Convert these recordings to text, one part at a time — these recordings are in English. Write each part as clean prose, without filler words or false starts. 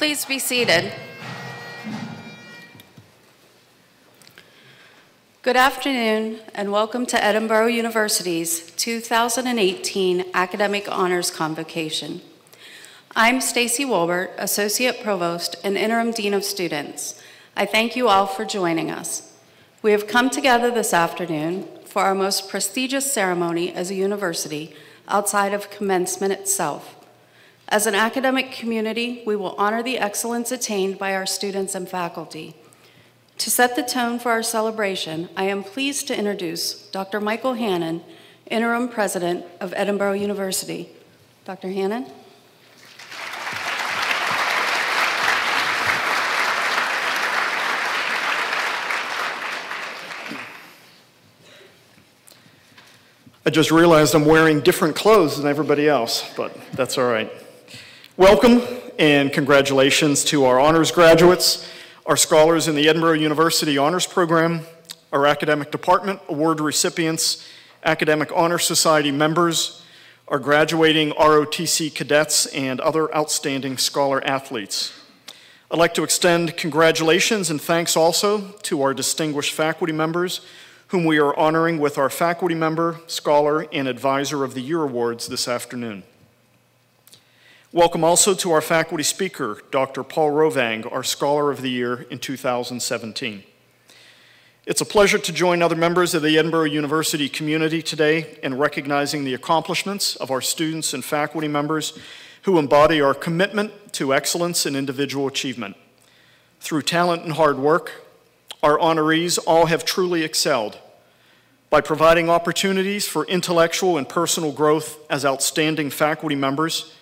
Please be seated. Good afternoon and welcome to Edinboro University's 2018 Academic Honors Convocation. I'm Stacy Wolbert, Associate Provost and Interim Dean of Students. I thank you all for joining us. We have come together this afternoon for our most prestigious ceremony as a university outside of commencement itself. As an academic community, we will honor the excellence attained by our students and faculty. To set the tone for our celebration, I am pleased to introduce Dr. Michael Hannon, Interim President of Edinboro University. Dr. Hannon. I just realized I'm wearing different clothes than everybody else, but that's all right. Welcome and congratulations to our honors graduates, our scholars in the Edinboro University Honors Program, our academic department award recipients, academic honor society members, our graduating ROTC cadets, and other outstanding scholar athletes. I'd like to extend congratulations and thanks also to our distinguished faculty members whom we are honoring with our Faculty Member, Scholar, and Advisor of the Year Awards this afternoon. Welcome also to our faculty speaker, Dr. Paul Rovang, our Scholar of the Year in 2017. It's a pleasure to join other members of the Edinboro University community today in recognizing the accomplishments of our students and faculty members who embody our commitment to excellence and individual achievement. Through talent and hard work, our honorees all have truly excelled by providing opportunities for intellectual and personal growth as outstanding faculty members,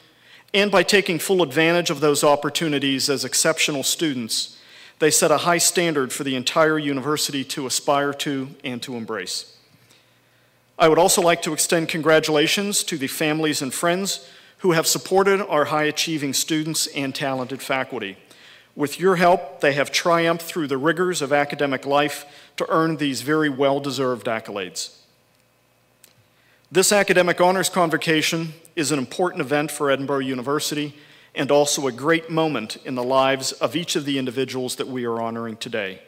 and by taking full advantage of those opportunities as exceptional students. They set a high standard for the entire university to aspire to and to embrace. I would also like to extend congratulations to the families and friends who have supported our high-achieving students and talented faculty. With your help, they have triumphed through the rigors of academic life to earn these very well-deserved accolades. This Academic Honors Convocation is an important event for Edinboro University and also a great moment in the lives of each of the individuals that we are honoring today.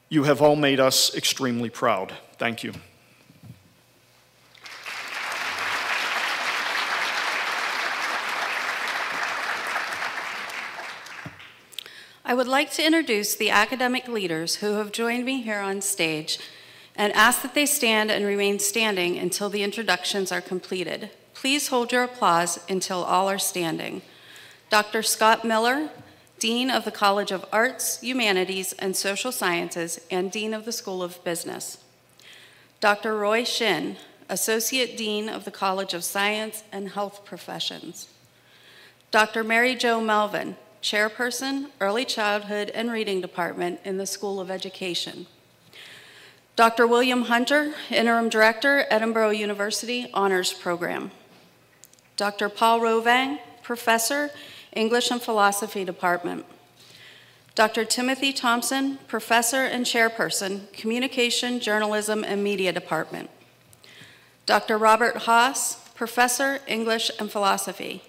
You have all made us extremely proud. Thank you. I would like to introduce the academic leaders who have joined me here on stage and ask that they stand and remain standing until the introductions are completed. Please hold your applause until all are standing. Dr. Scott Miller, Dean of the College of Arts, Humanities, and Social Sciences, and Dean of the School of Business. Dr. Roy Shin, Associate Dean of the College of Science and Health Professions. Dr. Mary Jo Melvin, Chairperson, Early Childhood and Reading Department in the School of Education. Dr. William Hunter, Interim Director, Edinboro University Honors Program. Dr. Paul Rovang, Professor, English and Philosophy Department. Dr. Timothy Thompson, Professor and Chairperson, Communication, Journalism, and Media Department. Dr. Robert Haas, Professor, English and Philosophy.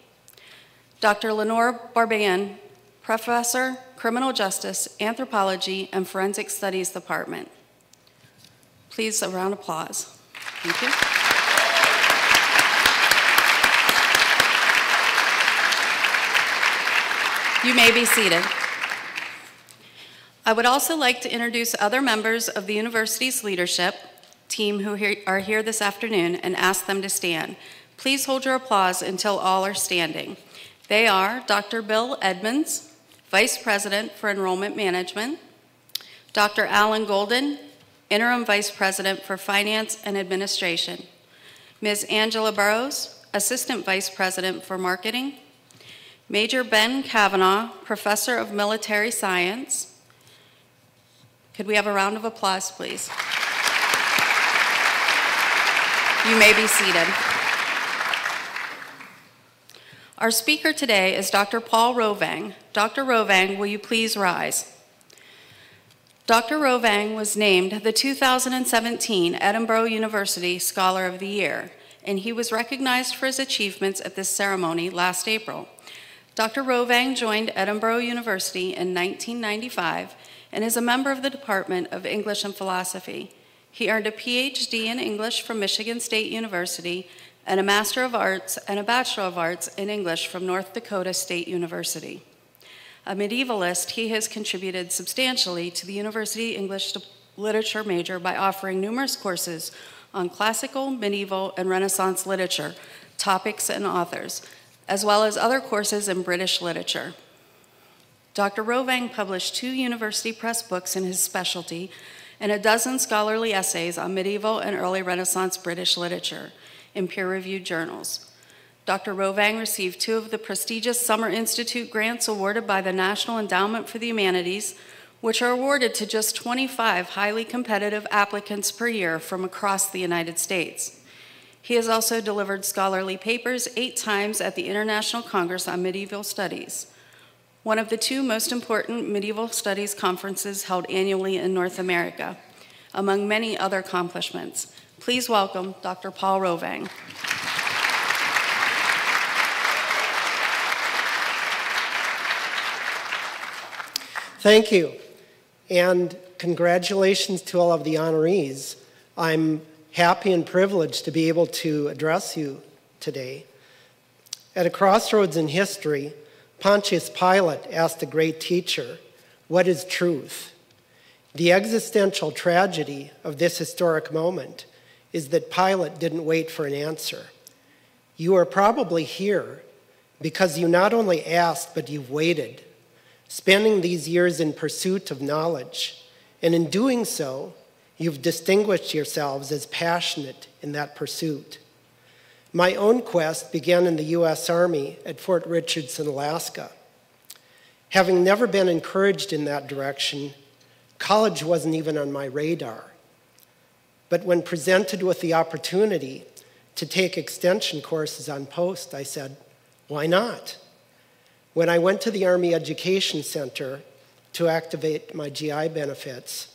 Dr. Lenore Barban, Professor, Criminal Justice, Anthropology, and Forensic Studies Department. Please, a round of applause. Thank you. You may be seated. I would also like to introduce other members of the university's leadership team who are here this afternoon and ask them to stand. Please hold your applause until all are standing. They are Dr. Bill Edmonds, Vice President for Enrollment Management, Dr. Alan Golden, Interim Vice President for Finance and Administration, Ms. Angela Burrows, Assistant Vice President for Marketing, Major Ben Kavanaugh, Professor of Military Science. Could we have a round of applause, please? You may be seated. Our speaker today is Dr. Paul Rovang. Dr. Rovang, will you please rise? Dr. Rovang was named the 2017 Edinboro University Scholar of the Year, and he was recognized for his achievements at this ceremony last April. Dr. Rovang joined Edinboro University in 1995 and is a member of the Department of English and Philosophy. He earned a PhD in English from Michigan State University and a Master of Arts and a Bachelor of Arts in English from North Dakota State University. A medievalist, he has contributed substantially to the University English Literature major by offering numerous courses on classical, medieval, and Renaissance literature, topics, and authors, as well as other courses in British literature. Dr. Rovang published 2 university press books in his specialty and a dozen scholarly essays on medieval and early Renaissance British literature in peer-reviewed journals. Dr. Rovang received 2 of the prestigious Summer Institute grants awarded by the National Endowment for the Humanities, which are awarded to just 25 highly competitive applicants per year from across the United States. He has also delivered scholarly papers 8 times at the International Congress on Medieval Studies, one of the 2 most important medieval studies conferences held annually in North America, among many other accomplishments. Please welcome Dr. Paul Rovang. Thank you, and congratulations to all of the honorees. I'm happy and privileged to be able to address you today. At a crossroads in history, Pontius Pilate asked the great teacher, "What is truth?" The existential tragedy of this historic moment is that Pilate didn't wait for an answer. You are probably here because you not only asked, but you've waited, spending these years in pursuit of knowledge, and in doing so, you've distinguished yourselves as passionate in that pursuit. My own quest began in the U.S. Army at Fort Richardson, Alaska. Having never been encouraged in that direction, college wasn't even on my radar. But when presented with the opportunity to take extension courses on post, I said, why not? When I went to the Army Education Center to activate my GI benefits,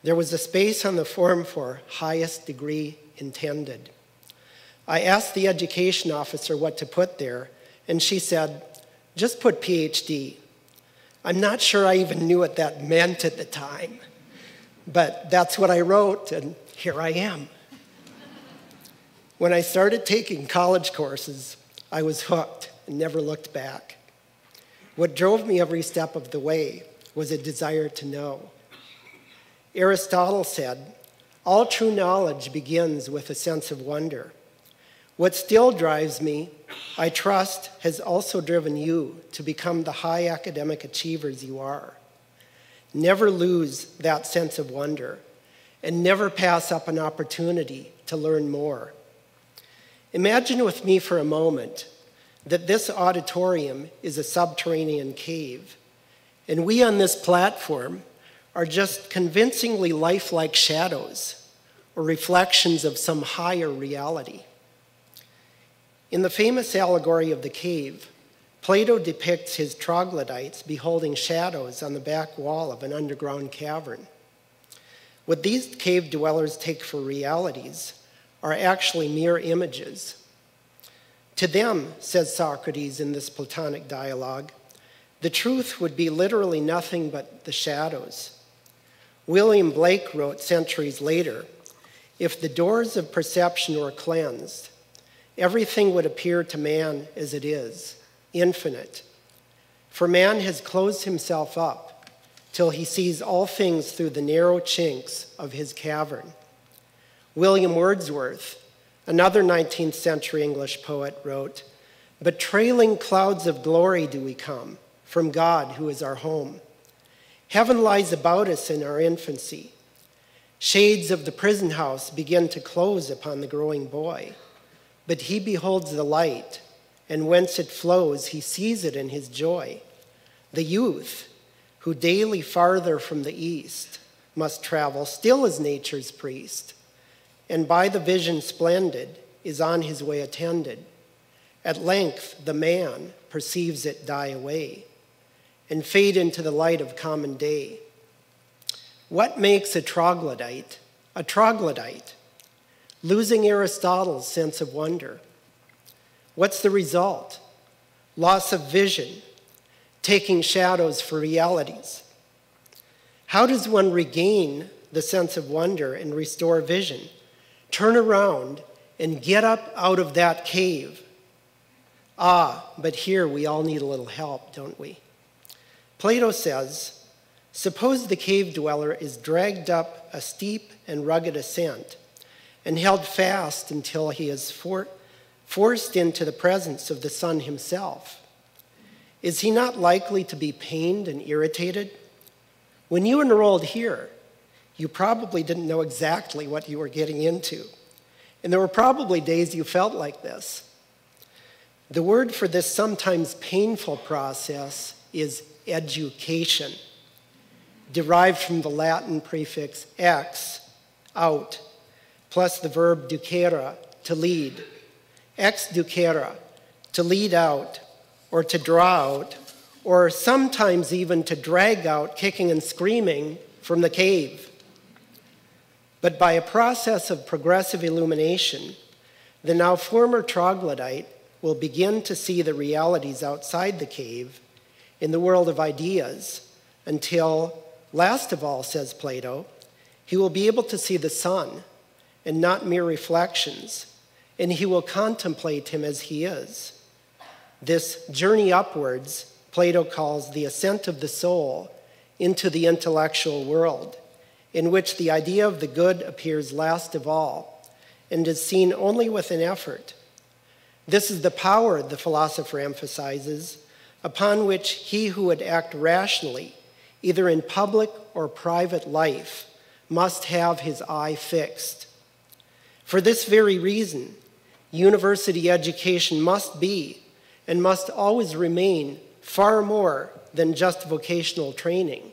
there was a space on the form for highest degree intended. I asked the education officer what to put there, and she said, just put PhD. I'm not sure I even knew what that meant at the time, but that's what I wrote, and here I am. When I started taking college courses, I was hooked and never looked back. What drove me every step of the way was a desire to know. Aristotle said, all true knowledge begins with a sense of wonder. What still drives me, I trust, has also driven you to become the high academic achievers you are. Never lose that sense of wonder, and never pass up an opportunity to learn more. Imagine with me for a moment that this auditorium is a subterranean cave, and we on this platform are just convincingly lifelike shadows or reflections of some higher reality. In the famous allegory of the cave, Plato depicts his troglodytes beholding shadows on the back wall of an underground cavern. What these cave dwellers take for realities are actually mere images. To them, says Socrates in this Platonic dialogue, the truth would be literally nothing but the shadows. William Blake wrote centuries later, if the doors of perception were cleansed, everything would appear to man as it is, infinite. For man has closed himself up till he sees all things through the narrow chinks of his cavern. William Wordsworth, another 19th century English poet, wrote, but trailing clouds of glory do we come from God who is our home. Heaven lies about us in our infancy. Shades of the prison house begin to close upon the growing boy, but he beholds the light, and whence it flows, he sees it in his joy. The youth, who daily farther from the east must travel, still is nature's priest, and by the vision splendid is on his way attended. At length the man perceives it die away, and fade into the light of common day. What makes a troglodyte a troglodyte? Losing Aristotle's sense of wonder. What's the result? loss of vision, taking shadows for realities. How does one regain the sense of wonder and restore vision, turn around, and get up out of that cave? But here we all need a little help, don't we? Plato says, suppose the cave dweller is dragged up a steep and rugged ascent and held fast until he is forced into the presence of the sun himself. Is he not likely to be pained and irritated? When you enrolled here, you probably didn't know exactly what you were getting into. And there were probably days you felt like this. The word for this sometimes painful process is education, derived from the Latin prefix ex, out, plus the verb ducere, to lead. Ex ducere, to lead out, or to draw out, or sometimes even to drag out, kicking and screaming, from the cave. But by a process of progressive illumination, the now former troglodyte will begin to see the realities outside the cave in the world of ideas until, last of all, says Plato, he will be able to see the sun and not mere reflections, and he will contemplate him as he is. This journey upwards, Plato calls the ascent of the soul into the intellectual world, in which the idea of the good appears last of all and is seen only with an effort. This is the power, the philosopher emphasizes, upon which he who would act rationally, either in public or private life, must have his eye fixed. For this very reason, university education must be and must always remain far more than just vocational training,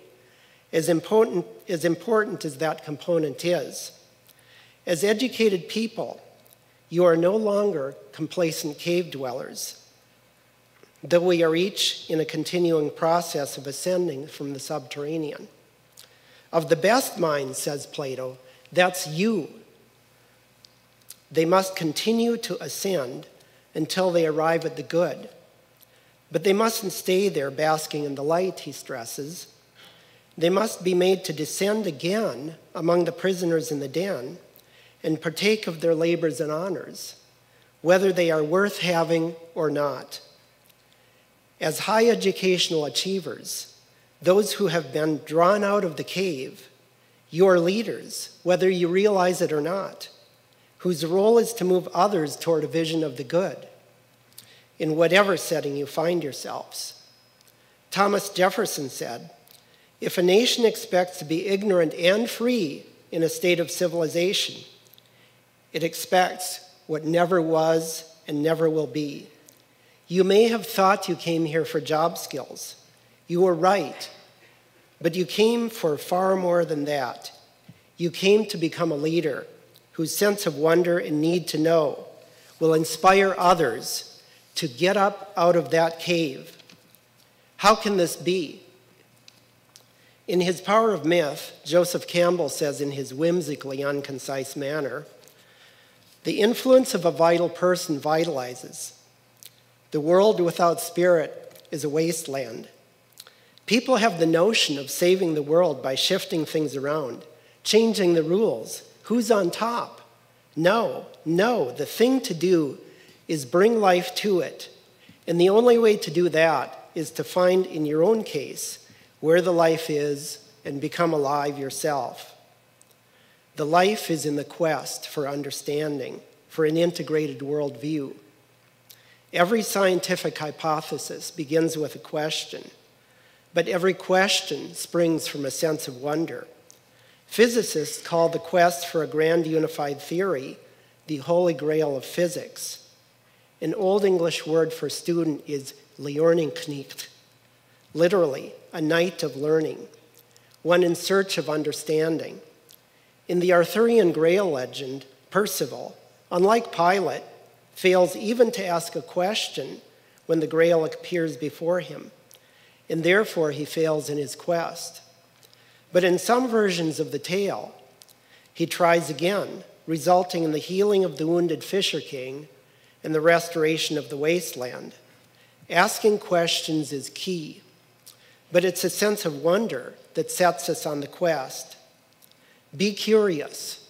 as important as that component is. As educated people, you are no longer complacent cave dwellers, though we are each in a continuing process of ascending from the subterranean. Of the best minds, says Plato, that's you. They must continue to ascend until they arrive at the good. But they mustn't stay there basking in the light, he stresses. They must be made to descend again among the prisoners in the den and partake of their labors and honors, whether they are worth having or not. As high educational achievers, those who have been drawn out of the cave, you are leaders, whether you realize it or not, whose role is to move others toward a vision of the good, in whatever setting you find yourselves. Thomas Jefferson said, if a nation expects to be ignorant and free in a state of civilization, it expects what never was and never will be. You may have thought you came here for job skills. You were right, but you came for far more than that. You came to become a leader whose sense of wonder and need to know will inspire others to get up out of that cave. How can this be? In his Power of Myth, Joseph Campbell says in his whimsically unconcise manner, the influence of a vital person vitalizes. The world without spirit is a wasteland. People have the notion of saving the world by shifting things around, changing the rules. Who's on top? No, the thing to do is bring life to it. And the only way to do that is to find in your own case where the life is and become alive yourself. The life is in the quest for understanding, for an integrated worldview. Every scientific hypothesis begins with a question, but every question springs from a sense of wonder. Physicists call the quest for a grand unified theory the holy grail of physics. An Old English word for student is leerlingknecht, literally, a knight of learning, one in search of understanding. In the Arthurian Grail legend, Percival, unlike Pilate, fails even to ask a question when the Grail appears before him, and therefore he fails in his quest. But in some versions of the tale, he tries again, resulting in the healing of the wounded Fisher King and the restoration of the wasteland. Asking questions is key, but it's a sense of wonder that sets us on the quest. Be curious,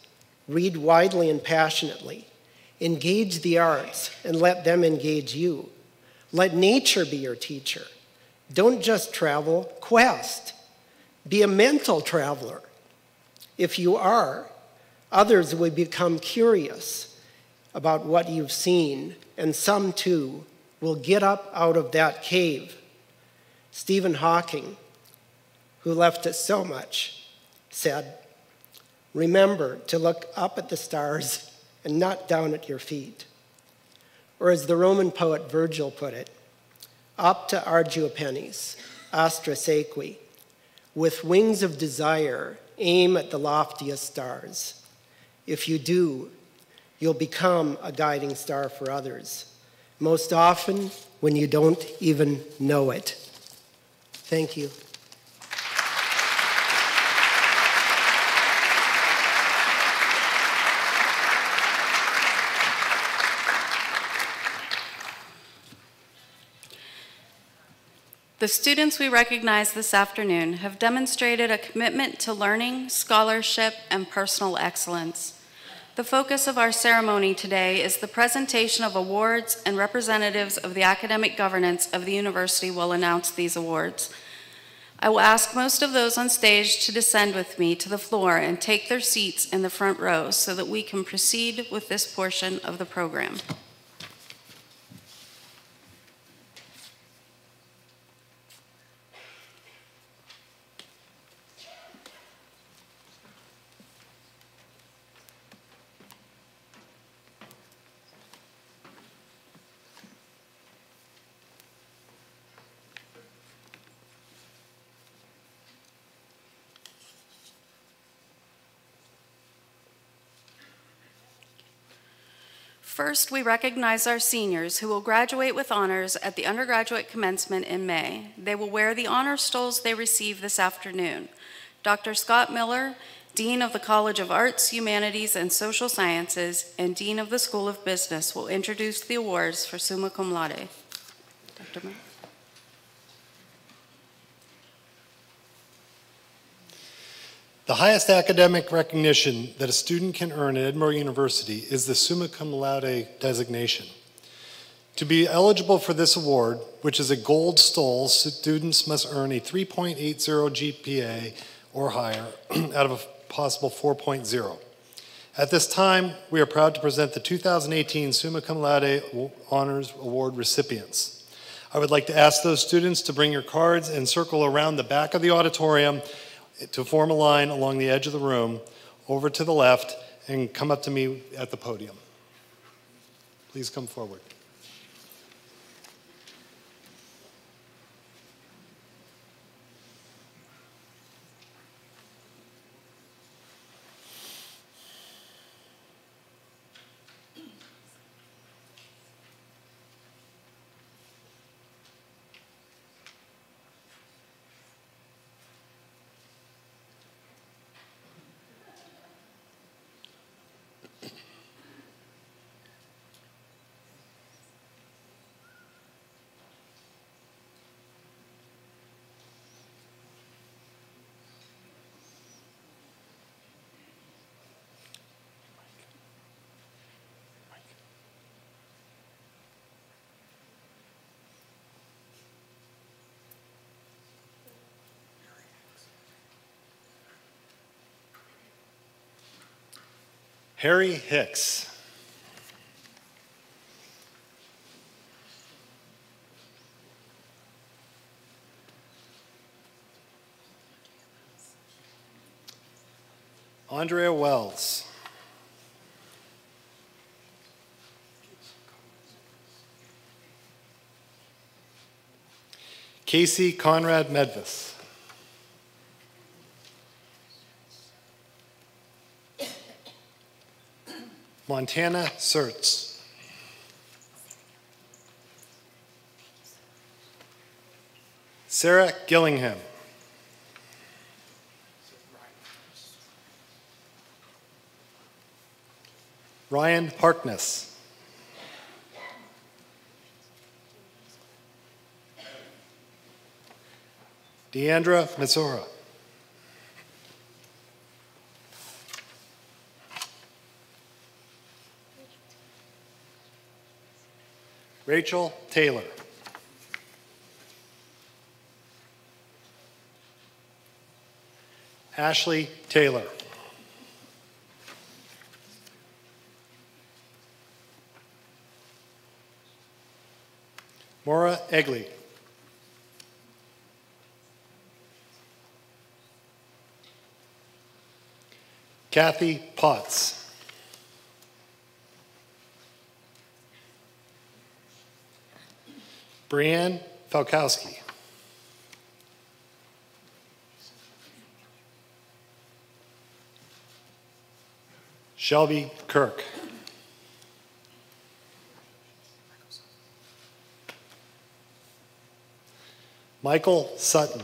read widely and passionately, engage the arts and let them engage you. Let nature be your teacher. Don't just travel, quest. Be a mental traveler. If you are, others will become curious about what you've seen, and some too will get up out of that cave. Stephen Hawking, who left us so much, said, "Remember to look up at the stars and not down at your feet." Or as the Roman poet Virgil put it, "Opta ardua pennis, astra sequi." With wings of desire, aim at the loftiest stars. If you do, you'll become a guiding star for others, most often when you don't even know it. Thank you. The students we recognize this afternoon have demonstrated a commitment to learning, scholarship, and personal excellence. The focus of our ceremony today is the presentation of awards, and representatives of the academic governance of the university will announce these awards. I will ask most of those on stage to descend with me to the floor and take their seats in the front row so that we can proceed with this portion of the program. First, we recognize our seniors who will graduate with honors at the undergraduate commencement in May. They will wear the honor stoles they received this afternoon. Dr. Scott Miller, Dean of the College of Arts, Humanities, and Social Sciences, and Dean of the School of Business, will introduce the awards for summa cum laude. Dr. Miller. The highest academic recognition that a student can earn at Edinboro University is the summa cum laude designation. To be eligible for this award, which is a gold stole, students must earn a 3.80 GPA or higher out of a possible 4.0. At this time, we are proud to present the 2018 Summa Cum Laude Honors Award recipients. I would like to ask those students to bring your cards and circle around the back of the auditorium to form a line along the edge of the room, over to the left, and come up to me at the podium. Please come forward. Harry Hicks. Andrea Wells. Casey Conrad Medvis. Montana Sertz. Sarah Gillingham. Ryan Harkness. Deandra Mazora. Rachel Taylor. Ashley Taylor. Maura Egley. Kathy Potts. Brianne Falkowski. Shelby Kirk. Michael Sutton.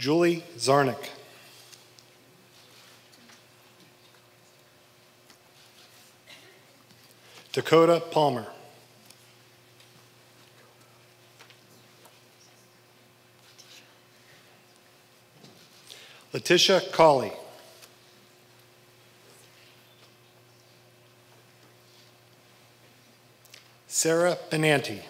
Julie Zarnick. Dakota Palmer. Letitia Colley. Sarah Benanti.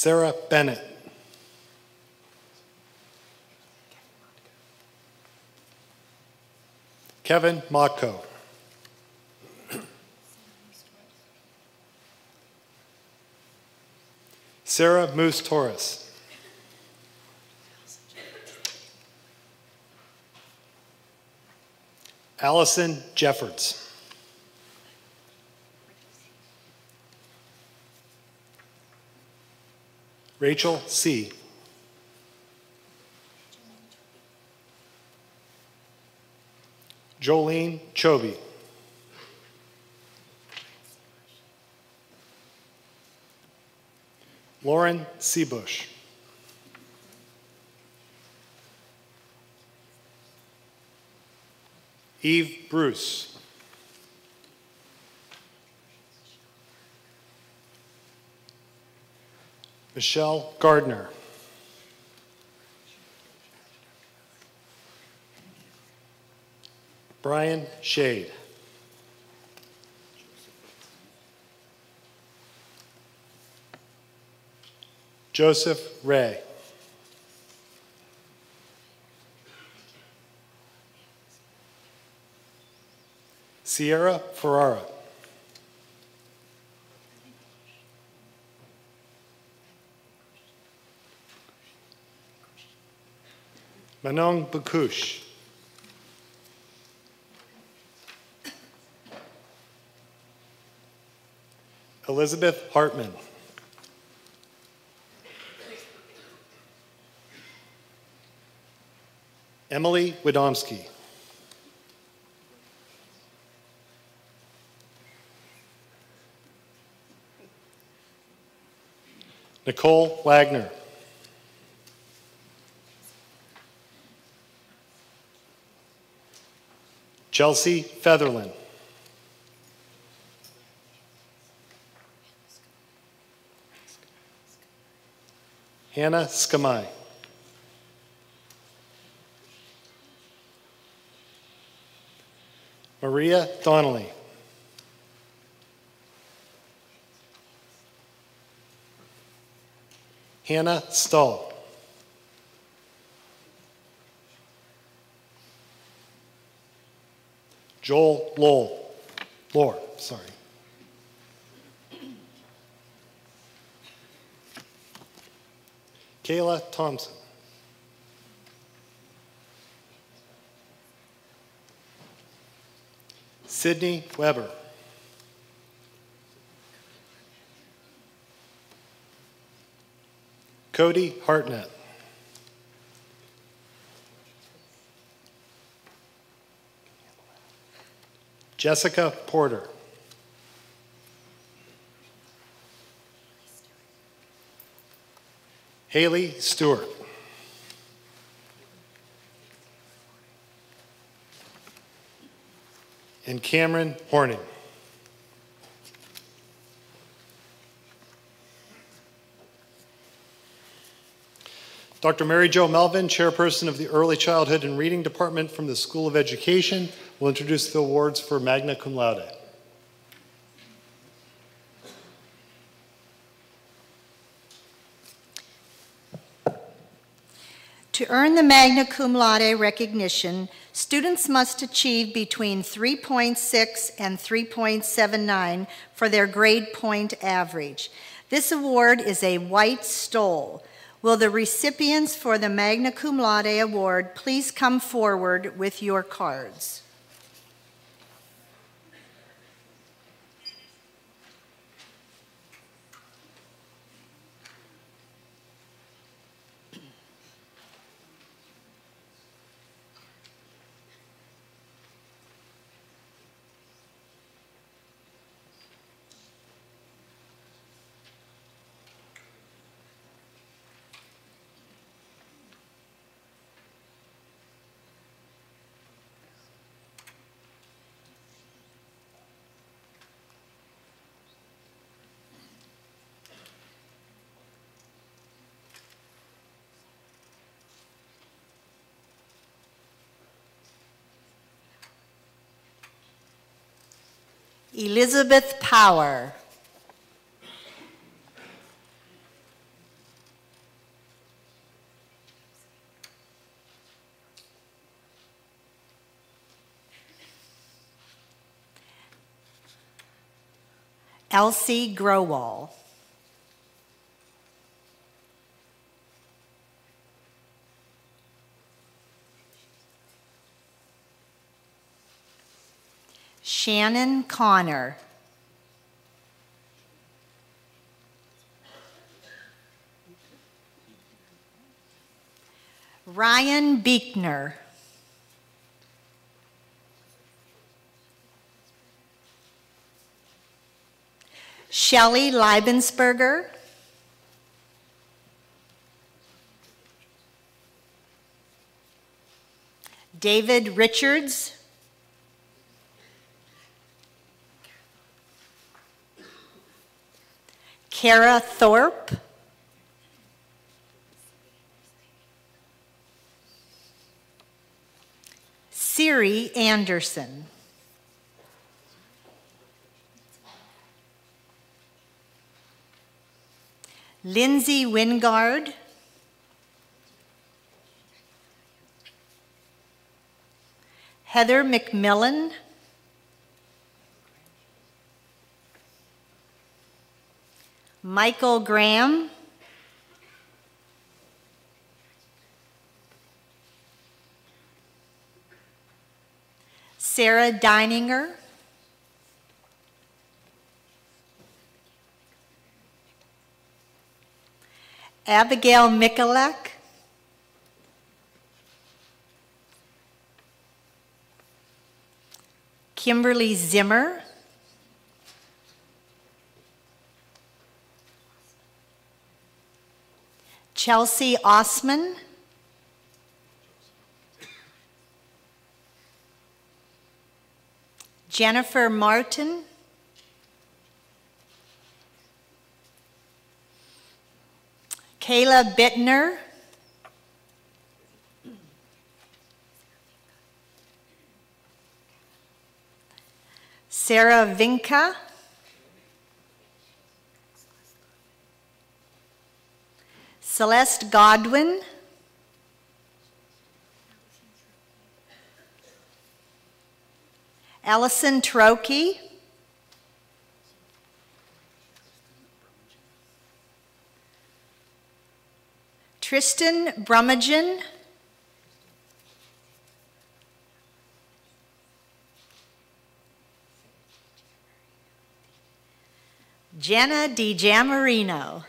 Sarah Bennett. Kevin Motko. Sarah Moose Torres. Allison Jeffords. Rachel C. Jolene Chobe. Lauren Seabush. Eve Bruce. Michelle Gardner. Brian Shade. Joseph Ray. Sierra Ferrara. Manon Bakush. Elizabeth Hartman. Emily Widomski. Nicole Wagner. Chelsea Featherland. Hannah Skamai. Maria Donnelly. Hannah Stahl. Joel Lore, sorry. Kayla Thompson. Sydney Weber. Cody Hartnett. Jessica Porter. Haley Stewart. and Cameron Horning. Dr. Mary Jo Melvin, Chairperson of the Early Childhood and Reading Department from the School of Education, will introduce the awards for magna cum laude. To earn the magna cum laude recognition, students must achieve between 3.6 and 3.79 for their grade point average. This award is a white stole. Will the recipients for the magna cum laude award please come forward with your cards? Elizabeth Power. Elsie Growall. Shannon Connor. Ryan Beekner. Shelley Liebensberger. David Richards. Kara Thorpe. Siri Anderson. Lindsay Wingard. Heather McMillan. Michael Graham. Sarah Deininger. Abigail Mikulek. Kimberly Zimmer. Chelsea Osman. Jennifer Martin. Kayla Bittner. Sarah Vinca. Celeste Godwin. Allison Trokey. Tristan Brummagem. Jenna DiGiamarino.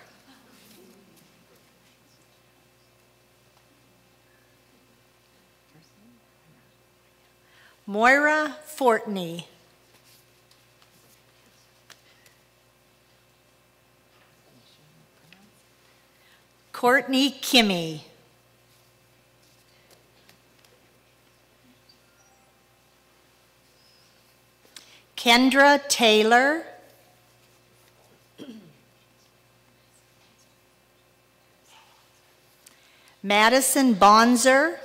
Moira Fortney. Courtney Kimmy. Kendra Taylor, Madison Bonzer,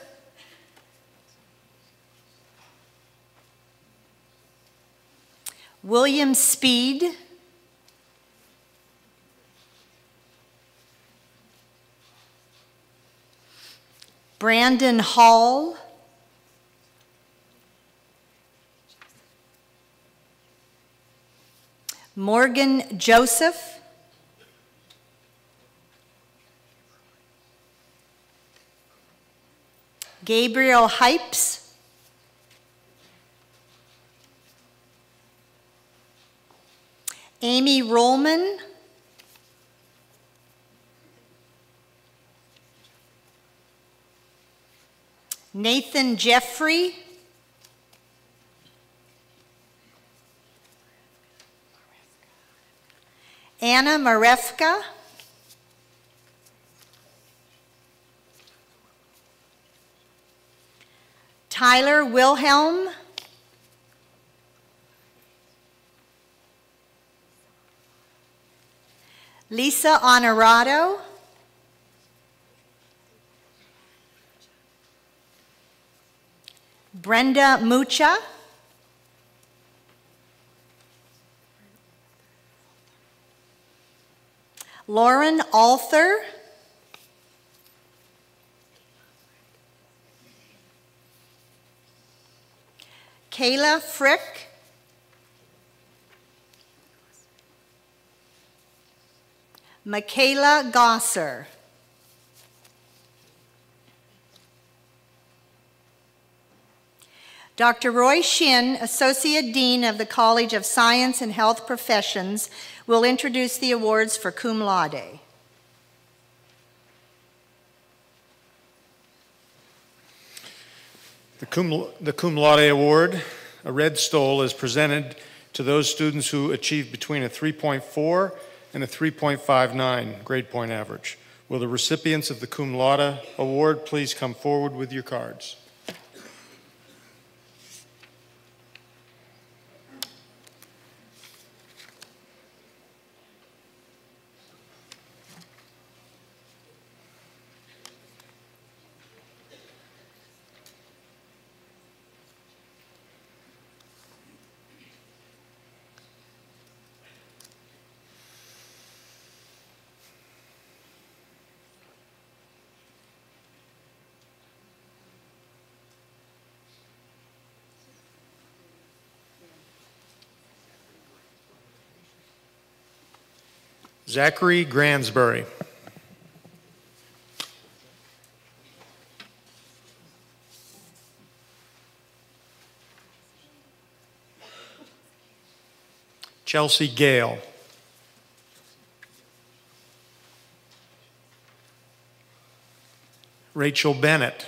William Speed, Brandon Hall, Morgan Joseph, Gabriel Hypes, Amy Rollman, Nathan Jeffrey, Anna Marefka, Tyler Wilhelm, Lisa Honorado, Brenda Mucha, Lauren Alther, Kayla Frick, Michaela Gosser, Dr. Roy Shin, Associate Dean of the College of Science and Health Professions, will introduce the awards for cum laude. The Cum Laude Award, a red stole, is presented to those students who achieve between a 3.4 and a 3.59 grade point average. Will the recipients of the Cum Laude Award please come forward with your cards? Zachary Gransbury. Chelsea Gale. Rachel Bennett.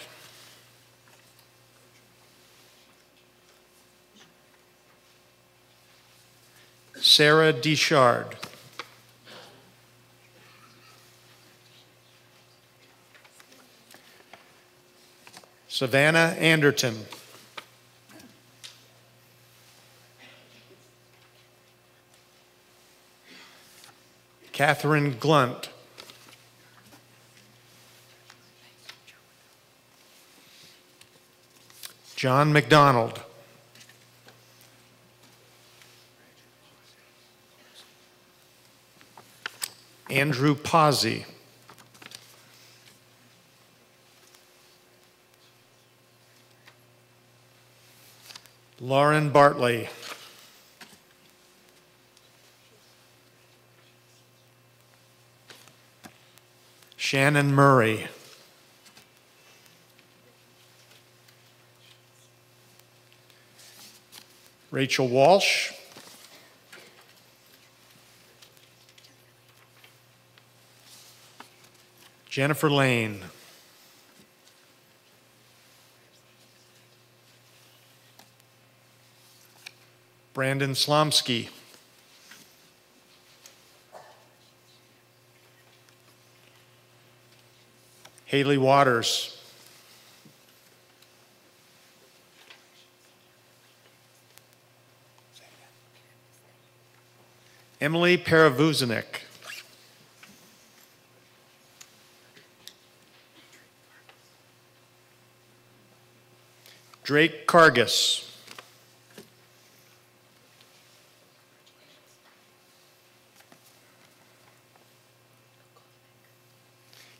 Sarah Deschard. Savannah Anderton. Catherine Glunt. John McDonald. Andrew Pazzi. Lauren Bartley. Shannon Murray. Rachel Walsh. Jennifer Lane. Brandon Slomsky. Haley Waters. Emily Paravuzanik. Drake Kargas.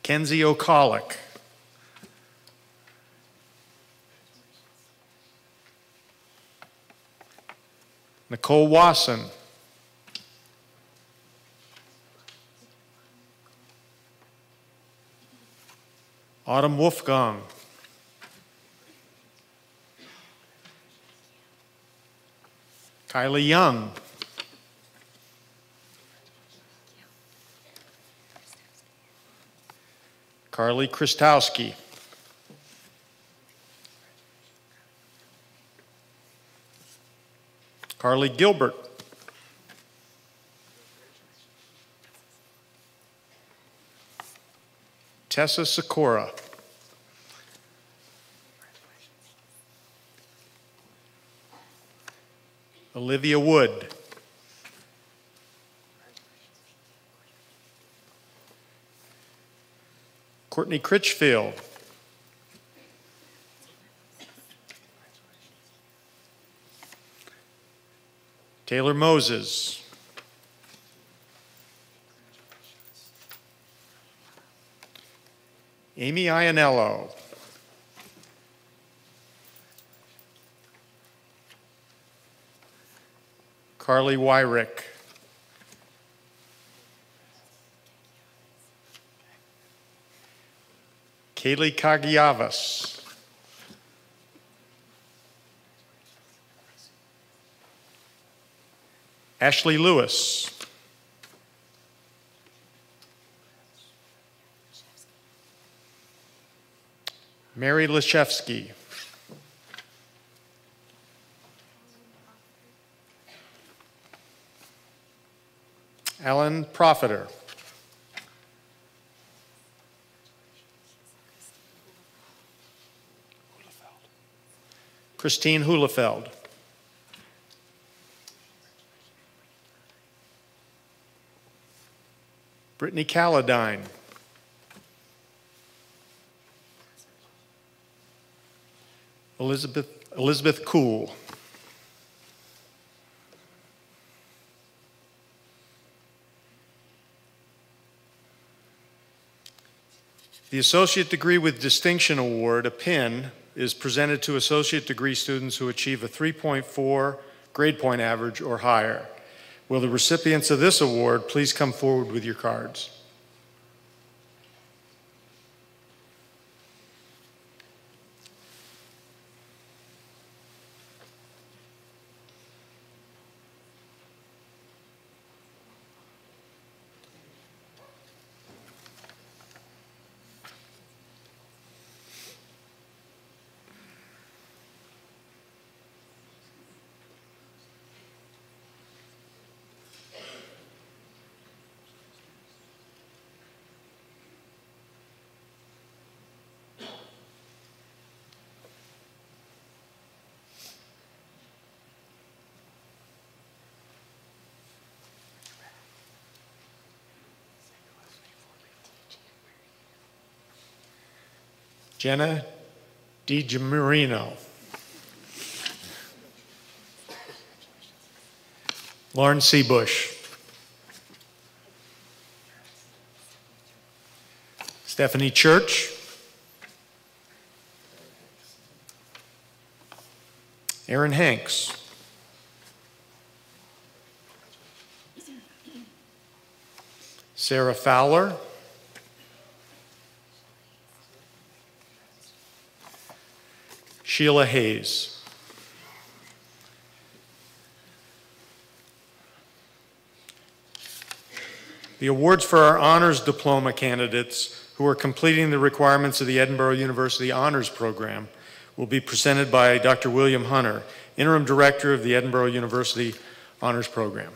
Kenzie O'Collick. Nicole Wasson. Autumn Wolfgang. Kylie Young. Carly Kristowski. Carly Gilbert. Tessa Sikora. Olivia Wood. Courtney Critchfield. Taylor Moses. Amy Ianello. Carly Wyrick. Kaylee Kagiavas. Ashley Lewis. Mary Leszewski. Alan Profiter. Christine Hulefeld. Brittany Calladine. Elizabeth Cool. The Associate Degree with Distinction Award, a PIN, is presented to associate degree students who achieve a 3.4 grade point average or higher. Will the recipients of this award please come forward with your cards? Jenna DiGiamarino. Lauren C. Bush. Stephanie Church. Aaron Hanks. Sarah Fowler. Sheila Hayes. The awards for our honors diploma candidates who are completing the requirements of the Edinboro University Honors Program will be presented by Dr. William Hunter, Interim Director of the Edinboro University Honors Program.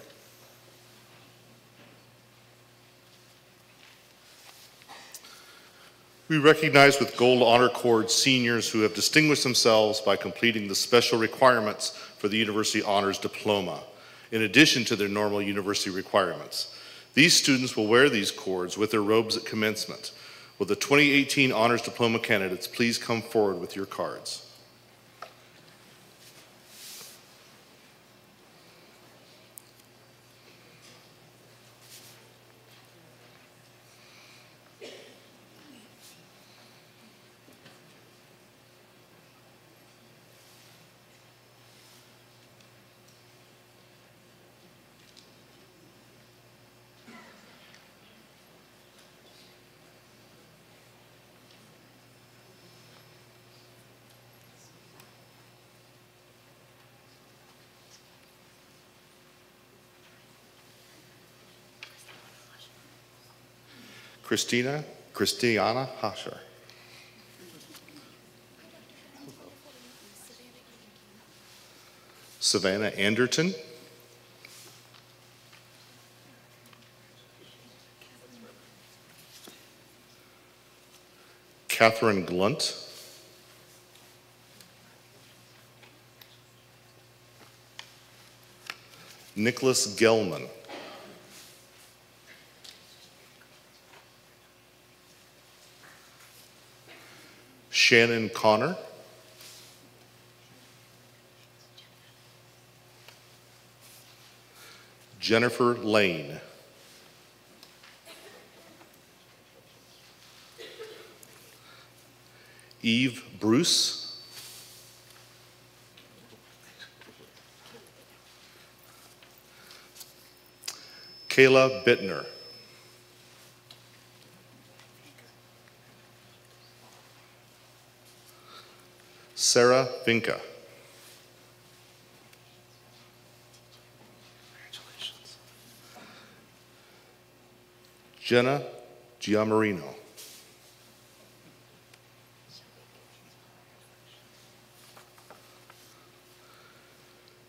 We recognize with Gold Honor Cord seniors who have distinguished themselves by completing the special requirements for the University Honors Diploma. in addition to their normal university requirements. These students will wear these cords with their robes at commencement. Will the 2018 Honors Diploma candidates please come forward with your cards? Christiana Hasher. Savannah Anderton. Catherine Glunt. Nicholas Gelman. Shannon Connor. Jennifer Lane. Eve Bruce. Kayla Bittner. Sarah Vinca. Jenna Giamarino.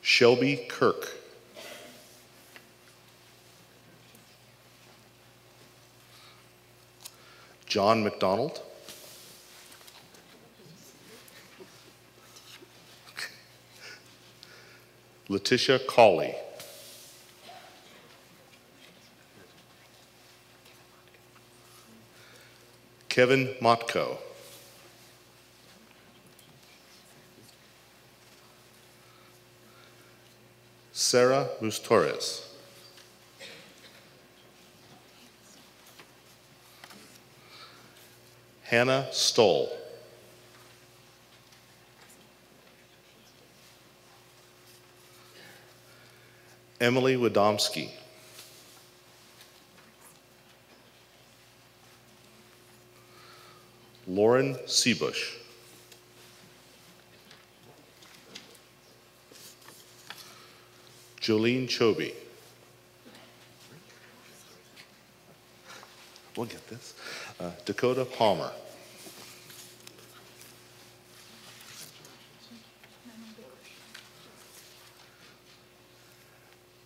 Shelby Kirk. John McDonald. Letitia Cawley. Kevin Motko. Sarah Mustores. Hannah Stoll. Emily Wadomski. Lauren Seabush. Jolene Chobe. We'll get this. Dakota Palmer.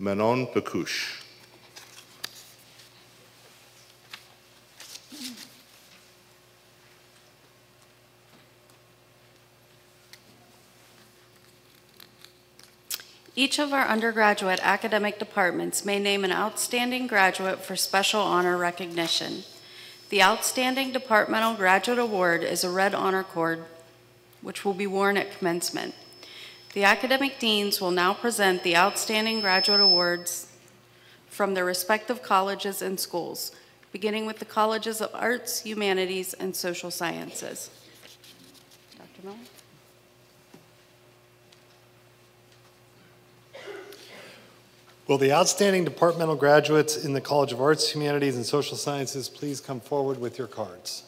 Manon Bakush. Each of our undergraduate academic departments may name an outstanding graduate for special honor recognition. The Outstanding Departmental Graduate Award is a red honor cord, which will be worn at commencement. The academic deans will now present the Outstanding Graduate Awards from their respective colleges and schools, beginning with the Colleges of Arts, Humanities, and Social Sciences. Dr. Miller? Will the outstanding departmental graduates in the College of Arts, Humanities, and Social Sciences please come forward with your cards?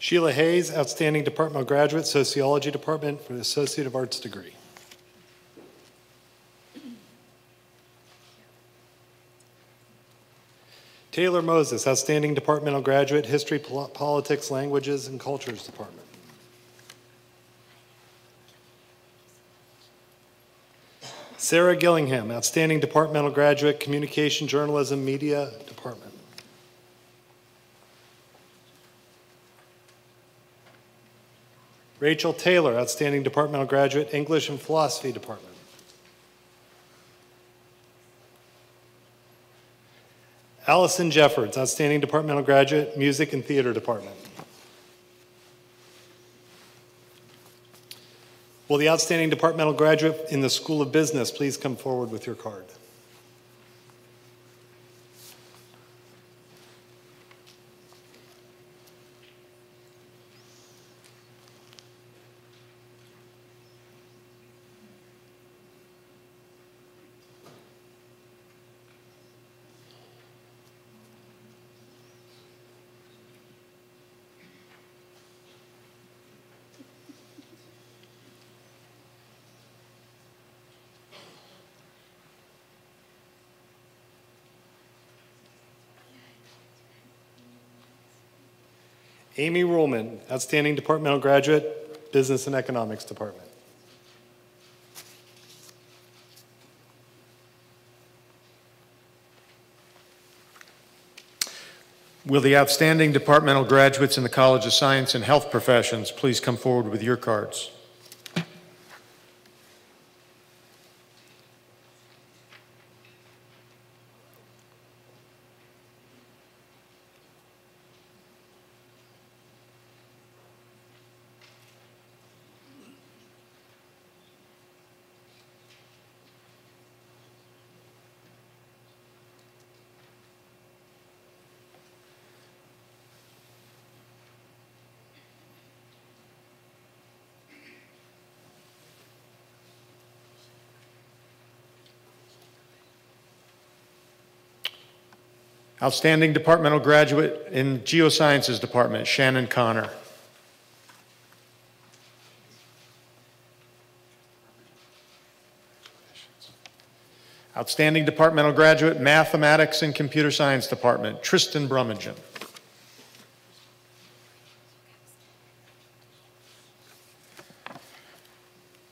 Sheila Hayes, Outstanding Departmental Graduate, Sociology Department for the Associate of Arts degree. Taylor Moses, Outstanding Departmental Graduate, History, Politics, Languages, and Cultures Department. Sarah Gillingham, Outstanding Departmental Graduate, Communication, Journalism, Media Department. Rachel Taylor, Outstanding Departmental Graduate, English and Philosophy Department. Allison Jeffords, Outstanding Departmental Graduate, Music and Theater Department. Will the Outstanding Departmental Graduate in the School of Business please come forward with your card? Amy Ruhlman, Outstanding Departmental Graduate, Business and Economics Department. Will the outstanding departmental graduates in the College of Science and Health Professions please come forward with your cards? Outstanding departmental graduate in Geosciences Department, Shannon Connor. Outstanding departmental graduate, Mathematics and Computer Science Department, Tristan Brummingen.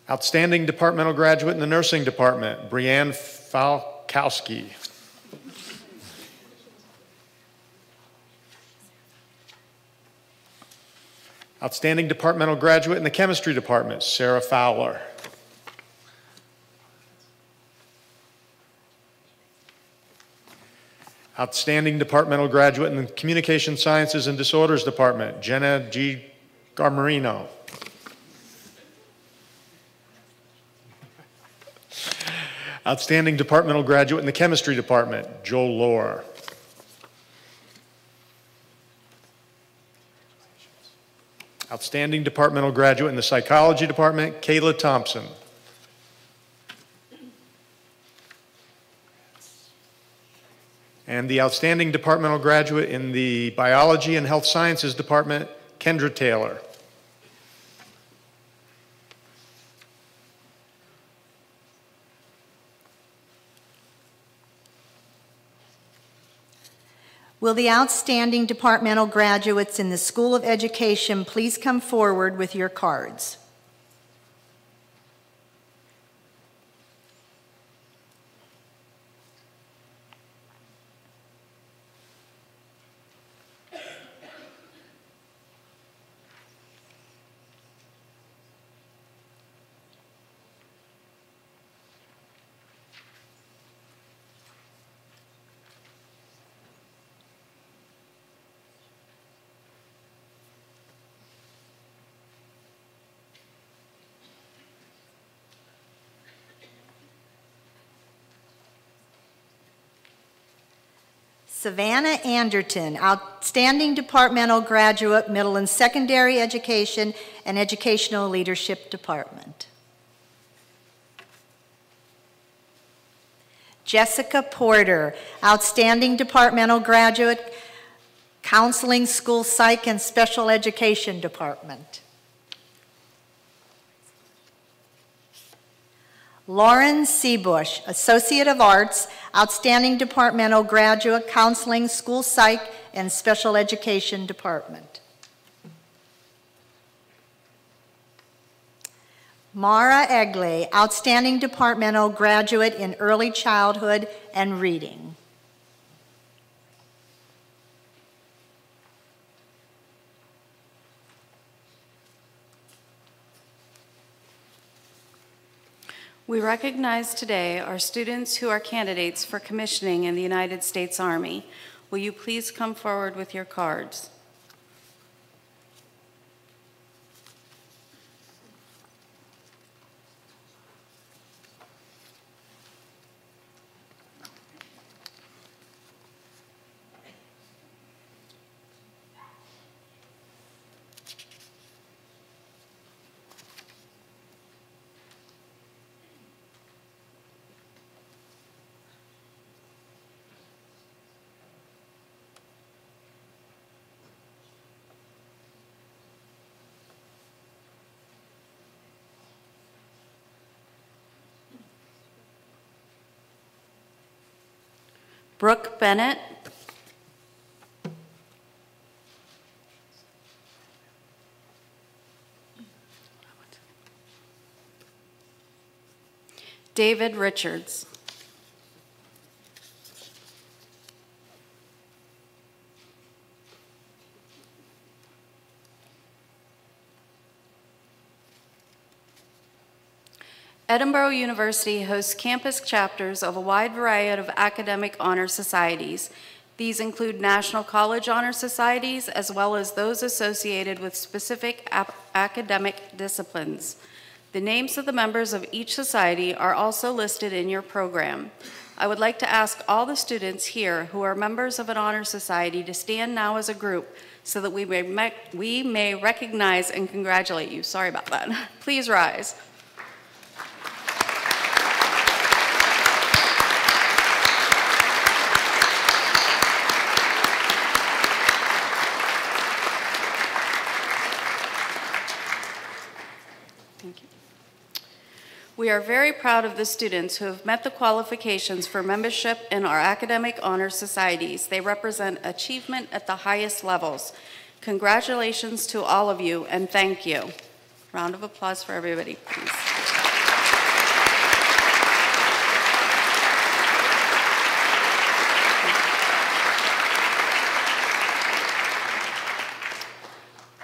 Outstanding departmental graduate in the Nursing Department, Brianne Falkowski. Outstanding departmental graduate in the Chemistry Department, Sarah Fowler. Outstanding departmental graduate in the Communication Sciences and Disorders Department, Jenna G. Garmarino. Outstanding departmental graduate in the Chemistry Department, Joel Lohr. Outstanding departmental graduate in the Psychology Department, Kayla Thompson. And the outstanding departmental graduate in the Biology and Health Sciences Department, Kendra Taylor. Will the outstanding departmental graduates in the School of Education please come forward with your cards? Savannah Anderton, Outstanding Departmental Graduate, Middle and Secondary Education and Educational Leadership Department. Jessica Porter, Outstanding Departmental Graduate, Counseling, School Psych, and Special Education Department. Lauren Seabush, Associate of Arts, Outstanding Departmental Graduate, Counseling, School Psych, and Special Education Department. Mara Egley, Outstanding Departmental Graduate in Early Childhood and Reading. We recognize today our students who are candidates for commissioning in the United States Army. Will you please come forward with your cards? Brooke Bennett. David Richards. Edinboro University hosts campus chapters of a wide variety of academic honor societies. These include National College Honor Societies, as well as those associated with specific academic disciplines. The names of the members of each society are also listed in your program. I would like to ask all the students here who are members of an honor society to stand now as a group so that we may recognize and congratulate you. Sorry about that. Please rise. Thank you. We are very proud of the students who have met the qualifications for membership in our academic honor societies. They represent achievement at the highest levels. Congratulations to all of you, and thank you. Round of applause for everybody, please.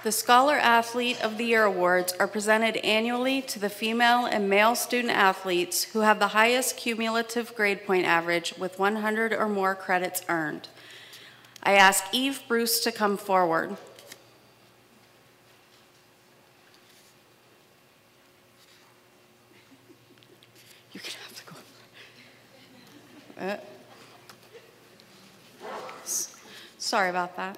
The Scholar Athlete of the Year Awards are presented annually to the female and male student athletes who have the highest cumulative grade point average with 100 or more credits earned. I ask Eve Bruce to come forward. You're gonna have to go. Sorry about that.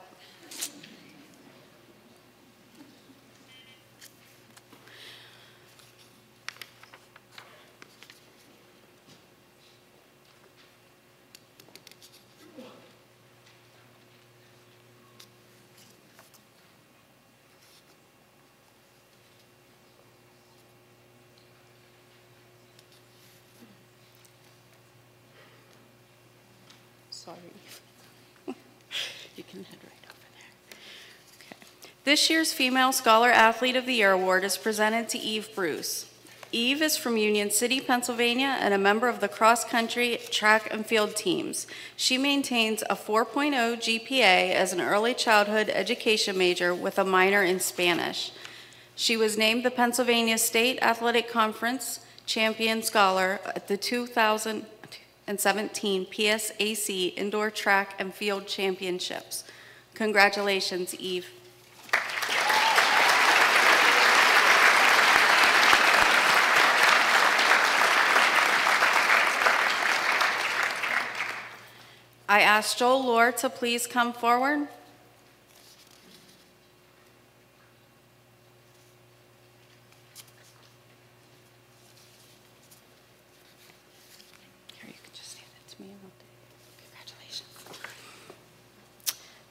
Sorry. You can head right over there. Okay. This year's Female Scholar Athlete of the Year Award is presented to Eve Bruce. Eve is from Union City, Pennsylvania, and a member of the cross-country, track, and field teams. She maintains a 4.0 GPA as an early childhood education major with a minor in Spanish. She was named the Pennsylvania State Athletic Conference Champion Scholar at the 2017 PSAC Indoor Track and Field Championships. Congratulations, Eve. I ask Joel Lohr to please come forward.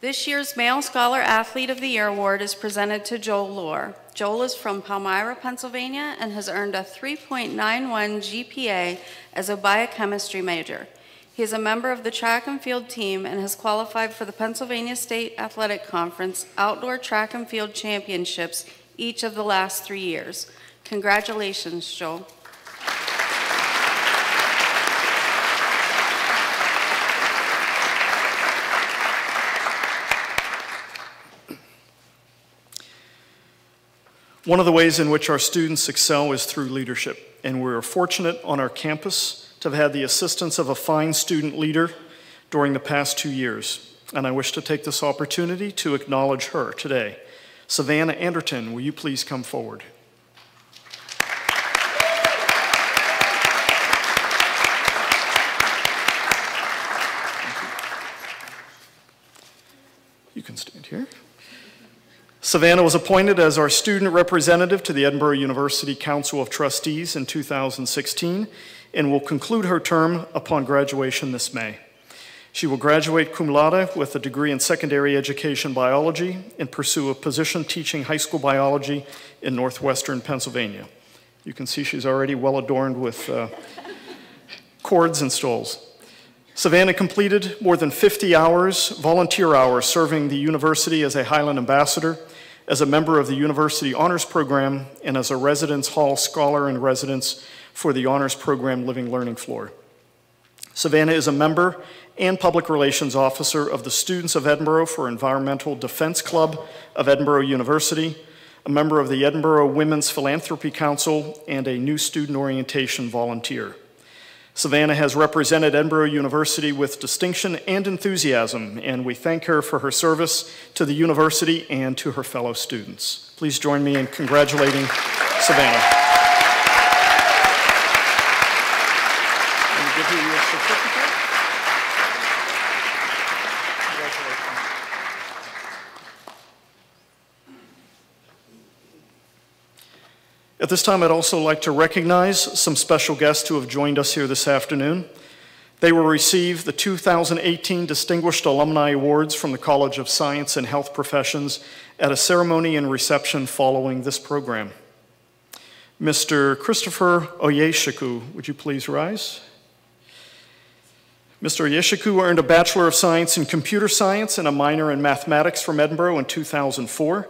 This year's Male Scholar Athlete of the Year award is presented to Joel Lohr. Joel is from Palmyra, Pennsylvania, and has earned a 3.91 GPA as a biochemistry major. He is a member of the track and field team and has qualified for the Pennsylvania State Athletic Conference Outdoor Track and Field Championships each of the last 3 years. Congratulations, Joel. One of the ways in which our students excel is through leadership, and we're fortunate on our campus to have had the assistance of a fine student leader during the past 2 years, and I wish to take this opportunity to acknowledge her today. Savannah Anderton, will you please come forward? You can stand here. Savannah was appointed as our student representative to the Edinboro University Council of Trustees in 2016 and will conclude her term upon graduation this May. She will graduate cum laude with a degree in secondary education biology and pursue a position teaching high school biology in northwestern Pennsylvania. You can see she's already well adorned with cords and stoles. Savannah completed more than 50 hours, volunteer hours, serving the university as a Highland Ambassador, as a member of the University Honors Program, and as a Residence Hall Scholar in Residence for the Honors Program Living Learning Floor. Savannah is a member and Public Relations Officer of the Students of Edinboro for Environmental Defense Club of Edinboro University, a member of the Edinboro Women's Philanthropy Council, and a new student orientation volunteer. Savannah has represented Edinboro University with distinction and enthusiasm, and we thank her for her service to the university and to her fellow students. Please join me in congratulating Savannah. Let me give you your certificate. Congratulations. At this time, I'd also like to recognize some special guests who have joined us here this afternoon. They will receive the 2018 Distinguished Alumni Awards from the College of Science and Health Professions at a ceremony and reception following this program. Mr. Christopher Oyeshiku, would you please rise? Mr. Oyeshiku earned a Bachelor of Science in Computer Science and a minor in Mathematics from Edinboro in 2004.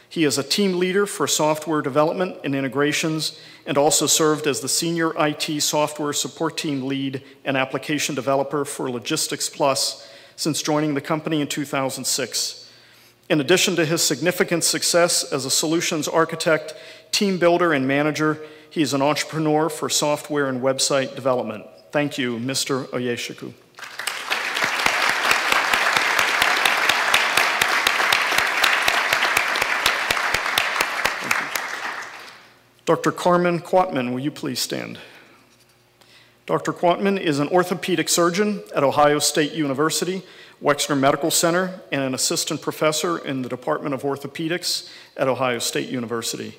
He is a team leader for software development and integrations and also served as the Senior IT Software Support Team Lead and Application Developer for Logistics Plus since joining the company in 2006. In addition to his significant success as a solutions architect, team builder, and manager, he is an entrepreneur for software and website development. Thank you, Mr. Oyeshiku. Dr. Carmen Quatman, will you please stand? Dr. Quatman is an orthopedic surgeon at Ohio State University, Wexner Medical Center, and an assistant professor in the Department of Orthopedics at Ohio State University.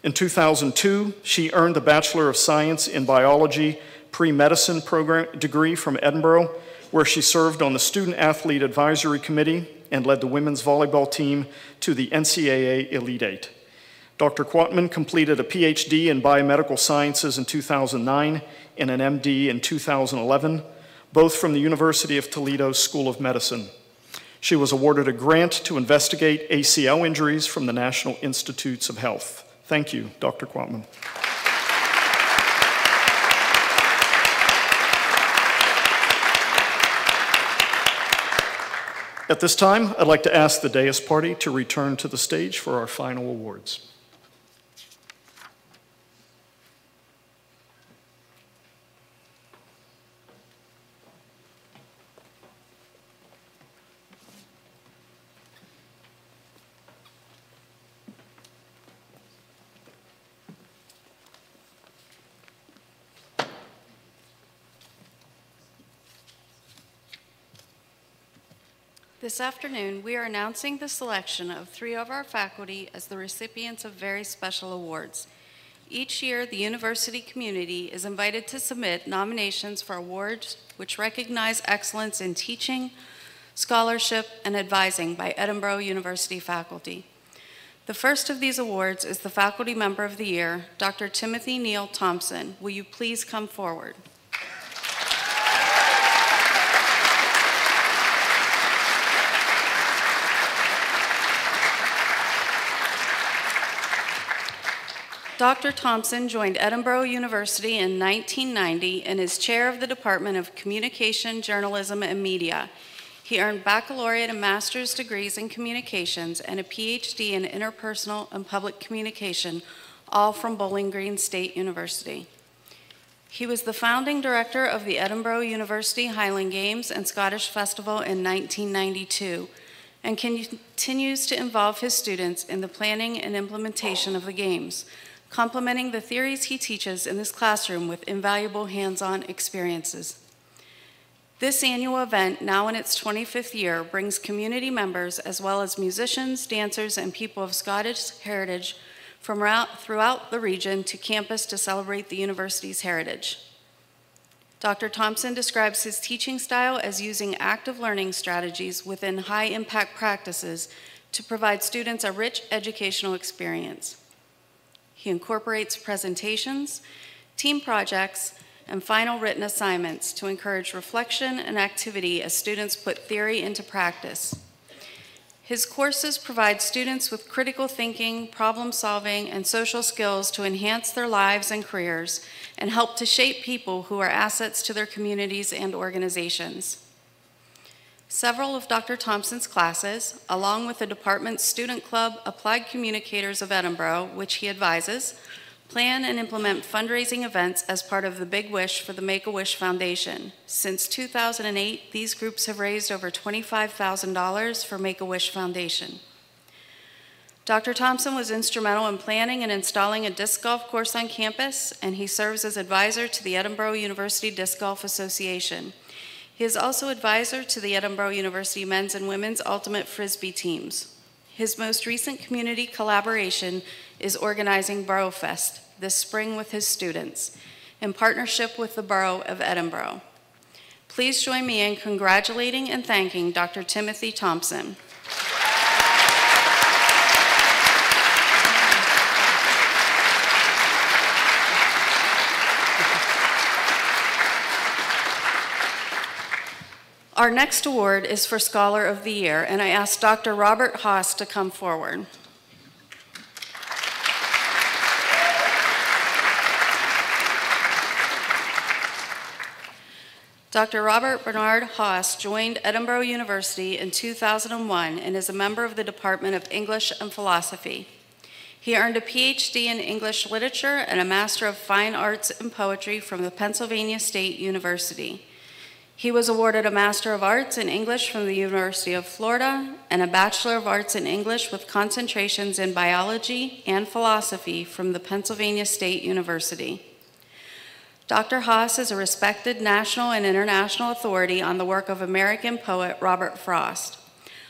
In 2002, she earned the Bachelor of Science in Biology pre-medicine program degree from Edinboro, where she served on the Student Athlete Advisory Committee and led the women's volleyball team to the NCAA Elite Eight. Dr. Quatman completed a PhD in biomedical sciences in 2009 and an MD in 2011, both from the University of Toledo School of Medicine. She was awarded a grant to investigate ACL injuries from the National Institutes of Health. Thank you, Dr. Quatman. At this time, I'd like to ask the dais party to return to the stage for our final awards. This afternoon, we are announcing the selection of 3 of our faculty as the recipients of very special awards. Each year, the university community is invited to submit nominations for awards which recognize excellence in teaching, scholarship, and advising by Edinboro University faculty. The first of these awards is the Faculty Member of the Year, Dr. Timothy Neal Thompson. Will you please come forward? Dr. Thompson joined Edinboro University in 1990 and is chair of the Department of Communication, Journalism, and Media. He earned baccalaureate and master's degrees in communications and a PhD in interpersonal and public communication, all from Bowling Green State University. He was the founding director of the Edinboro University Highland Games and Scottish Festival in 1992 and continues to involve his students in the planning and implementation of the games, complementing the theories he teaches in this classroom with invaluable hands-on experiences. This annual event, now in its 25th year, brings community members as well as musicians, dancers, and people of Scottish heritage from throughout the region to campus to celebrate the university's heritage. Dr. Thompson describes his teaching style as using active learning strategies within high-impact practices to provide students a rich educational experience. He incorporates presentations, team projects, and final written assignments to encourage reflection and activity as students put theory into practice. His courses provide students with critical thinking, problem solving, and social skills to enhance their lives and careers and help to shape people who are assets to their communities and organizations. Several of Dr. Thompson's classes, along with the department's Student Club Applied Communicators of Edinboro, which he advises, plan and implement fundraising events as part of the Big Wish for the Make-A-Wish Foundation. Since 2008, these groups have raised over $25,000 for Make-A-Wish Foundation. Dr. Thompson was instrumental in planning and installing a disc golf course on campus, and he serves as advisor to the Edinboro University Disc Golf Association. He is also advisor to the Edinboro University men's and women's ultimate frisbee teams. His most recent community collaboration is organizing Borough Fest this spring with his students in partnership with the Borough of Edinboro. Please join me in congratulating and thanking Dr. Timothy Thompson. Our next award is for Scholar of the Year, and I ask Dr. Robert Haas to come forward. Dr. Robert Bernard Haas joined Edinboro University in 2001 and is a member of the Department of English and Philosophy. He earned a PhD in English Literature and a Master of Fine Arts in Poetry from the Pennsylvania State University. He was awarded a Master of Arts in English from the University of Florida and a Bachelor of Arts in English with concentrations in biology and philosophy from the Pennsylvania State University. Dr. Haas is a respected national and international authority on the work of American poet Robert Frost.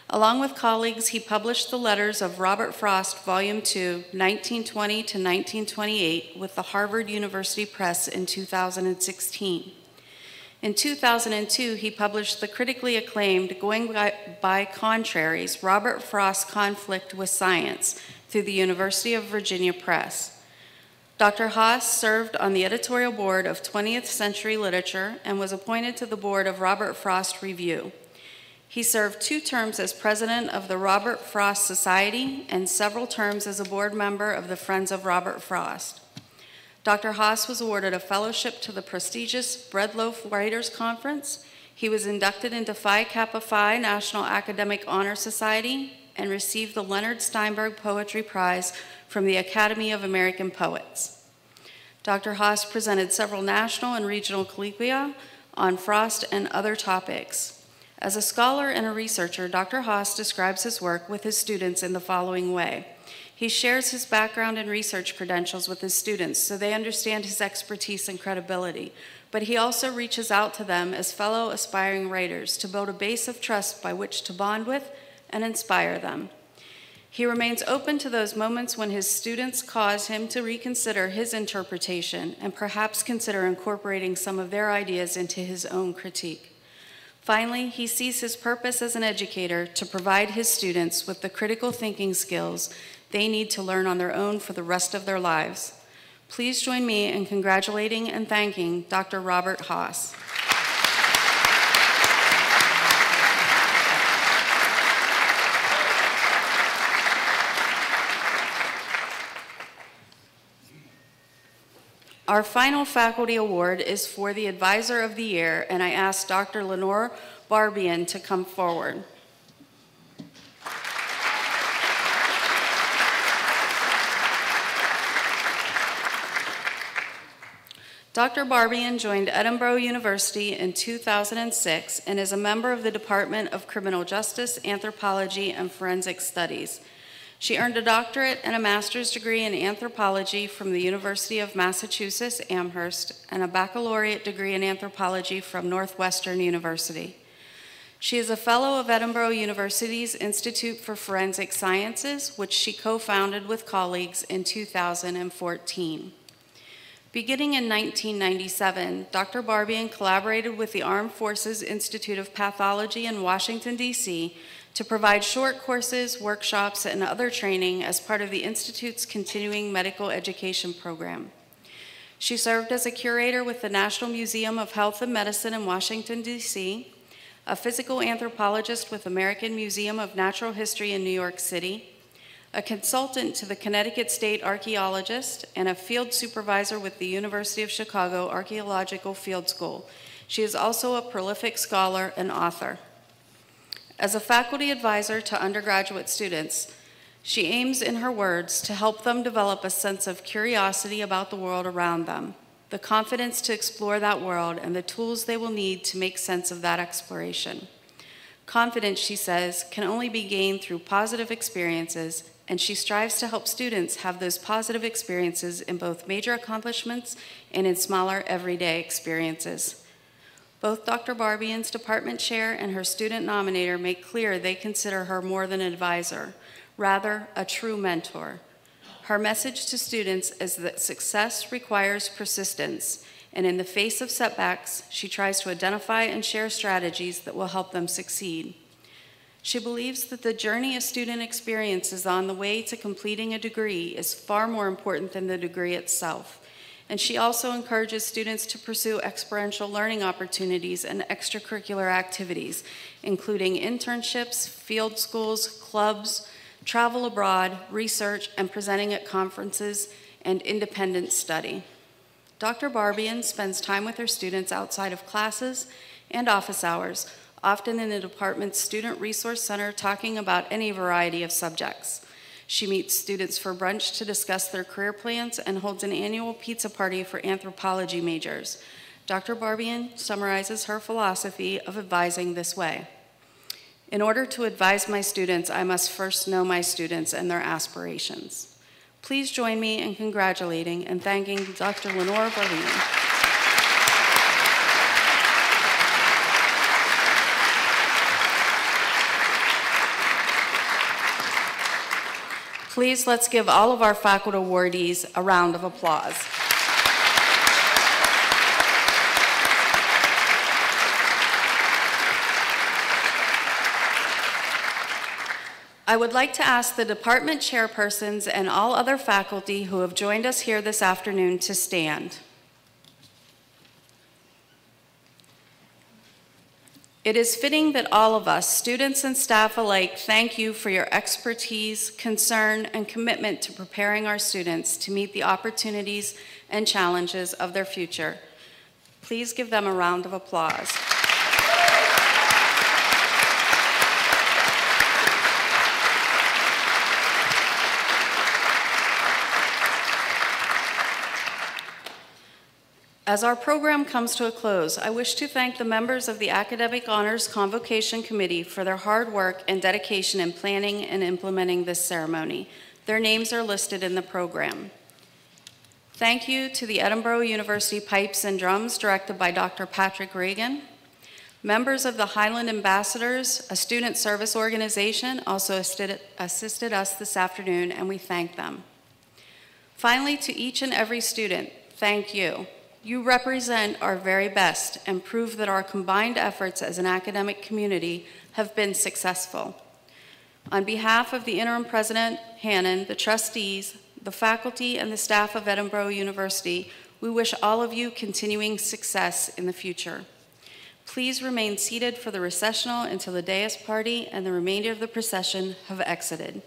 Along with colleagues, he published the Letters of Robert Frost, Volume 2, 1920 to 1928, with the Harvard University Press in 2016. In 2002, he published the critically acclaimed Going by Contraries, Robert Frost's Conflict with Science through the University of Virginia Press. Dr. Haas served on the editorial board of 20th Century Literature and was appointed to the board of Robert Frost Review. He served 2 terms as president of the Robert Frost Society and several terms as a board member of the Friends of Robert Frost. Dr. Haas was awarded a fellowship to the prestigious Bread Loaf Writers Conference. He was inducted into Phi Kappa Phi National Academic Honor Society and received the Leonard Steinberg Poetry Prize from the Academy of American Poets. Dr. Haas presented several national and regional colloquia on Frost and other topics. As a scholar and a researcher, Dr. Haas describes his work with his students in the following way. He shares his background and research credentials with his students so they understand his expertise and credibility, but he also reaches out to them as fellow aspiring writers to build a base of trust by which to bond with and inspire them. He remains open to those moments when his students cause him to reconsider his interpretation and perhaps consider incorporating some of their ideas into his own critique. Finally, he sees his purpose as an educator to provide his students with the critical thinking skills they need to learn on their own for the rest of their lives. Please join me in congratulating and thanking Dr. Robert Haas. Our final faculty award is for the Advisor of the Year, and I ask Dr. Lenore Barbian to come forward. Dr. Barbian joined Edinboro University in 2006 and is a member of the Department of Criminal Justice, Anthropology, and Forensic Studies. She earned a doctorate and a master's degree in anthropology from the University of Massachusetts, Amherst, and a baccalaureate degree in anthropology from Northwestern University. She is a fellow of Edinboro University's Institute for Forensic Sciences, which she co-founded with colleagues in 2014. Beginning in 1997, Dr. Barbian collaborated with the Armed Forces Institute of Pathology in Washington, D.C., to provide short courses, workshops, and other training as part of the Institute's continuing medical education program. She served as a curator with the National Museum of Health and Medicine in Washington, D.C., a physical anthropologist with American Museum of Natural History in New York City, a consultant to the Connecticut State Archaeologist, and a field supervisor with the University of Chicago Archaeological Field School. She is also a prolific scholar and author. As a faculty advisor to undergraduate students, she aims, in her words, to help them develop a sense of curiosity about the world around them, the confidence to explore that world, and the tools they will need to make sense of that exploration. Confidence, she says, can only be gained through positive experiences, and she strives to help students have those positive experiences in both major accomplishments and in smaller, everyday experiences. Both Dr. Barbian's department chair and her student nominator make clear they consider her more than an advisor, rather a true mentor. Her message to students is that success requires persistence, and in the face of setbacks, she tries to identify and share strategies that will help them succeed. She believes that the journey a student experiences on the way to completing a degree is far more important than the degree itself. And she also encourages students to pursue experiential learning opportunities and extracurricular activities, including internships, field schools, clubs, travel abroad, research, and presenting at conferences, and independent study. Dr. Barbian spends time with her students outside of classes and office hours, often in the department's Student Resource Center, talking about any variety of subjects. She meets students for brunch to discuss their career plans and holds an annual pizza party for anthropology majors. Dr. Barbian summarizes her philosophy of advising this way. In order to advise my students, I must first know my students and their aspirations. Please join me in congratulating and thanking Dr. Lenore Barbian. Please, let's give all of our faculty awardees a round of applause. I would like to ask the department chairpersons and all other faculty who have joined us here this afternoon to stand. It is fitting that all of us, students and staff alike, thank you for your expertise, concern, and commitment to preparing our students to meet the opportunities and challenges of their future. Please give them a round of applause. As our program comes to a close, I wish to thank the members of the Academic Honors Convocation Committee for their hard work and dedication in planning and implementing this ceremony. Their names are listed in the program. Thank you to the Edinboro University Pipes and Drums, directed by Dr. Patrick Reagan. Members of the Highland Ambassadors, a student service organization, also assisted us this afternoon, and we thank them. Finally, to each and every student, thank you. You represent our very best and prove that our combined efforts as an academic community have been successful. On behalf of the Interim President, Hannon, the trustees, the faculty, and the staff of Edinboro University, we wish all of you continuing success in the future. Please remain seated for the recessional until the dais party and the remainder of the procession have exited.